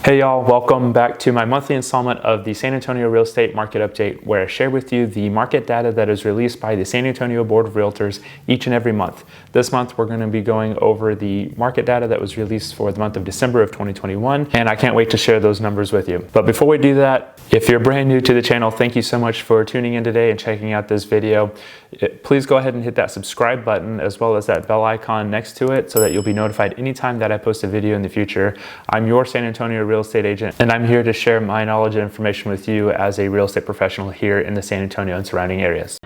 Hey y'all, welcome back to my monthly installment of the San Antonio Real Estate Market Update, where I share with you the market data that is released by the San Antonio Board of Realtors each and every month. This month we're going to be going over the market data that was released for the month of December of 2021, and I can't wait to share those numbers with you. But before we do that, if you're brand new to the channel, thank you so much for tuning in today and checking out this video. Please go ahead and hit that subscribe button as well as that bell icon next to it so that you'll be notified anytime that I post a video in the future. I'm your San Antonio real estate agent, and I'm here to share my knowledge and information with you as a real estate professional here in the San Antonio and surrounding areas.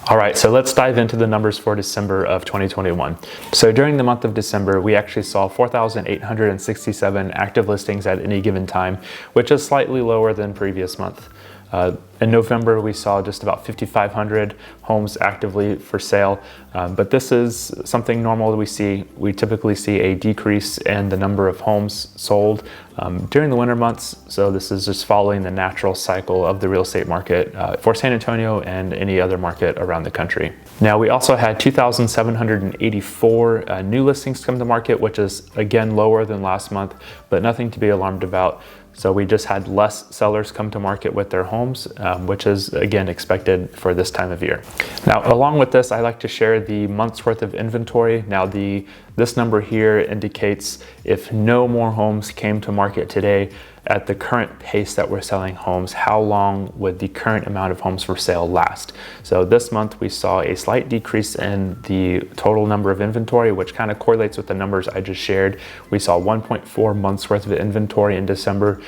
All right, so let's dive into the numbers for December of 2021. So during the month of December, we actually saw 4,867 active listings at any given time, which is slightly lower than previous month. In November, we saw just about 5,500 homes actively for sale, but this is something normal that we see. We typically see a decrease in the number of homes sold during the winter months, so this is just following the natural cycle of the real estate market for San Antonio and any other market around the country. Now, we also had 2,784 new listings come to market, which is again lower than last month, but nothing to be alarmed about. So we just had less sellers come to market with their homes, which is again expected for this time of year. Now, along with this, I like to share the month's worth of inventory. Now, this number here indicates if no more homes came to market today at the current pace that we're selling homes, how long would the current amount of homes for sale last? So this month we saw a slight decrease in the total number of inventory, which kind of correlates with the numbers I just shared. We saw 1.4 months worth of inventory in December,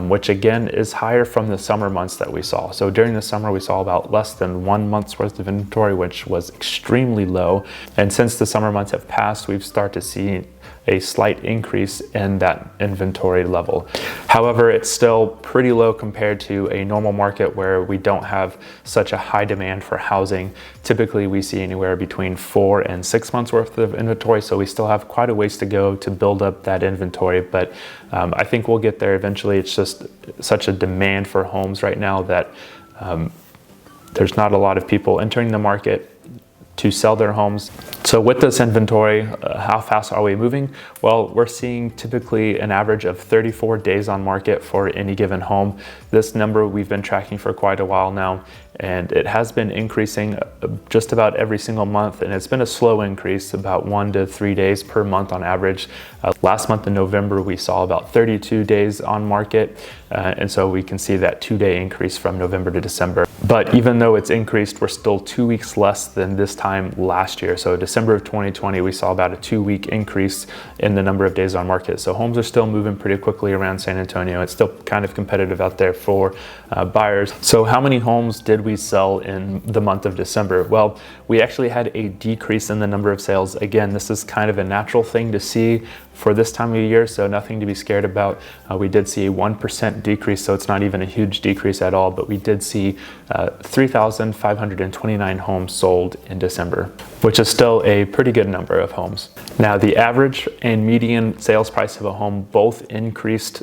which again is higher from the summer months that we saw. So during the summer we saw about less than 1 month's worth of inventory, which was extremely low. And since the summer months have passed, we've started to see a slight increase in that inventory level. However, it's still pretty low compared to a normal market where we don't have such a high demand for housing. Typically, we see anywhere between 4 and 6 months worth of inventory, so we still have quite a ways to go to build up that inventory, but I think we'll get there eventually. It's just such a demand for homes right now that there's not a lot of people entering the market to sell their homes. So with this inventory, how fast are we moving? Well, we're seeing typically an average of 34 days on market for any given home. This number we've been tracking for quite a while now, and it has been increasing just about every single month, and it's been a slow increase, about 1 to 3 days per month on average. Last month in November, we saw about 32 days on market, and so we can see that 2-day increase from November to December. But even though it's increased, we're still 2 weeks less than this time last year. So December of 2020, we saw about a 2-week increase in the number of days on market. So homes are still moving pretty quickly around San Antonio. It's still kind of competitive out there for buyers. So how many homes did we sell in the month of December? Well, we actually had a decrease in the number of sales. Again, this is kind of a natural thing to see for this time of year, so nothing to be scared about. We did see a 1% decrease, so it's not even a huge decrease at all, but we did see 3,529 homes sold in December, which is still a pretty good number of homes. Now, the average and median sales price of a home both increased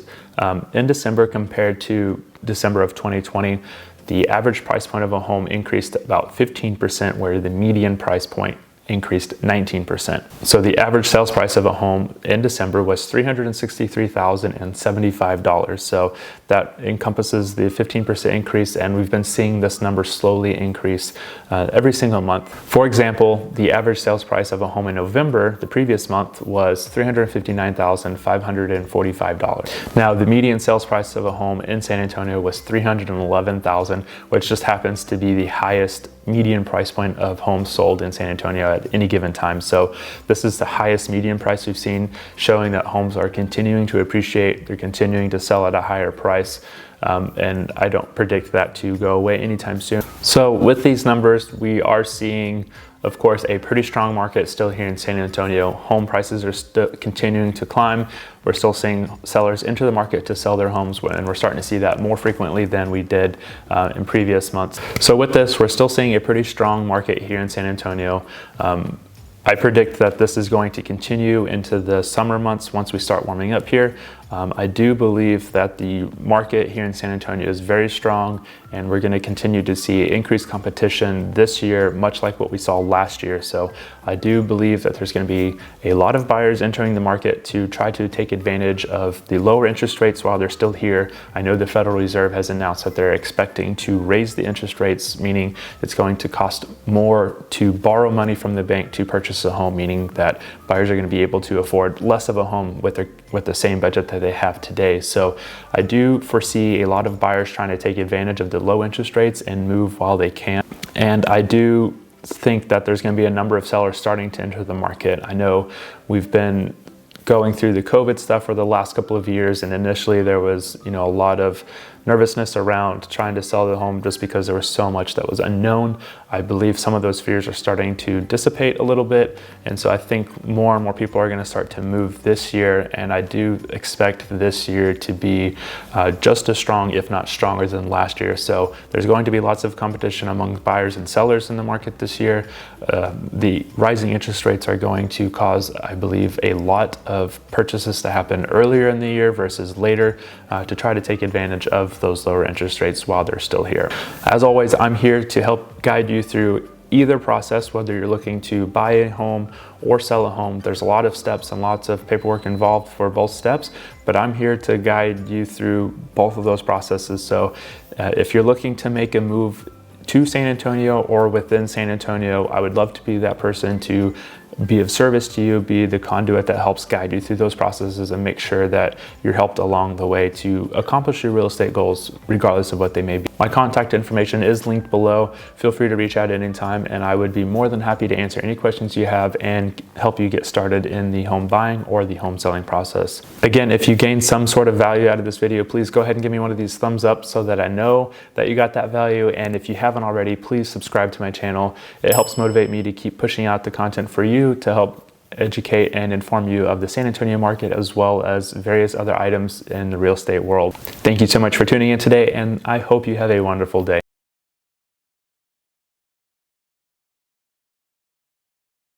in December compared to December of 2020. The average price point of a home increased about 15%, where the median price point increased 19%. So the average sales price of a home in December was $363,075. So that encompasses the 15% increase, and we've been seeing this number slowly increase every single month. For example, the average sales price of a home in November, the previous month, was $359,545. Now, the median sales price of a home in San Antonio was $311,000, which just happens to be the highest median price point of homes sold in San Antonio at any given time. So this is the highest median price we've seen, showing that homes are continuing to appreciate. They're continuing to sell at a higher price, and I don't predict that to go away anytime soon. So with these numbers, we are seeing, of course, a pretty strong market still here in San Antonio. Home prices are still continuing to climb. We're still seeing sellers enter the market to sell their homes, and we're starting to see that more frequently than we did in previous months. So with this, we're still seeing a pretty strong market here in San Antonio. I predict that this is going to continue into the summer months once we start warming up here. I do believe that the market here in San Antonio is very strong, and we're going to continue to see increased competition this year, much like what we saw last year. So I do believe that there's going to be a lot of buyers entering the market to try to take advantage of the lower interest rates while they're still here. I know the Federal Reserve has announced that they're expecting to raise the interest rates, meaning it's going to cost more to borrow money from the bank to purchase a home, meaning that buyers are going to be able to afford less of a home with the same budget that they have today. So I do foresee a lot of buyers trying to take advantage of the low interest rates and move while they can. And I do think that there's going to be a number of sellers starting to enter the market. I know we've been going through the COVID stuff for the last couple of years, and initially there was, a lot of nervousness around trying to sell the home just because there was so much that was unknown. I believe some of those fears are starting to dissipate a little bit, and so I think more and more people are going to start to move this year, and I do expect this year to be just as strong, if not stronger, than last year. So there's going to be lots of competition among buyers and sellers in the market this year. The rising interest rates are going to cause, I believe, a lot of purchases to happen earlier in the year versus later to try to take advantage of those lower interest rates while they're still here. As always, I'm here to help guide you through either process, whether you're looking to buy a home or sell a home. There's a lot of steps and lots of paperwork involved for both steps, but I'm here to guide you through both of those processes. So if you're looking to make a move to San Antonio or within San Antonio, I would love to be that person to be of service to you, be the conduit that helps guide you through those processes and make sure that you're helped along the way to accomplish your real estate goals, regardless of what they may be. My contact information is linked below. Feel free to reach out at any time, and I would be more than happy to answer any questions you have and help you get started in the home buying or the home selling process. Again, if you gained some sort of value out of this video, please go ahead and give me one of these thumbs up so that I know that you got that value. And if you haven't already, please subscribe to my channel. It helps motivate me to keep pushing out the content for you to help educate and inform you of the San Antonio market, as well as various other items in the real estate world. Thank you so much for tuning in today, and I hope you have a wonderful day.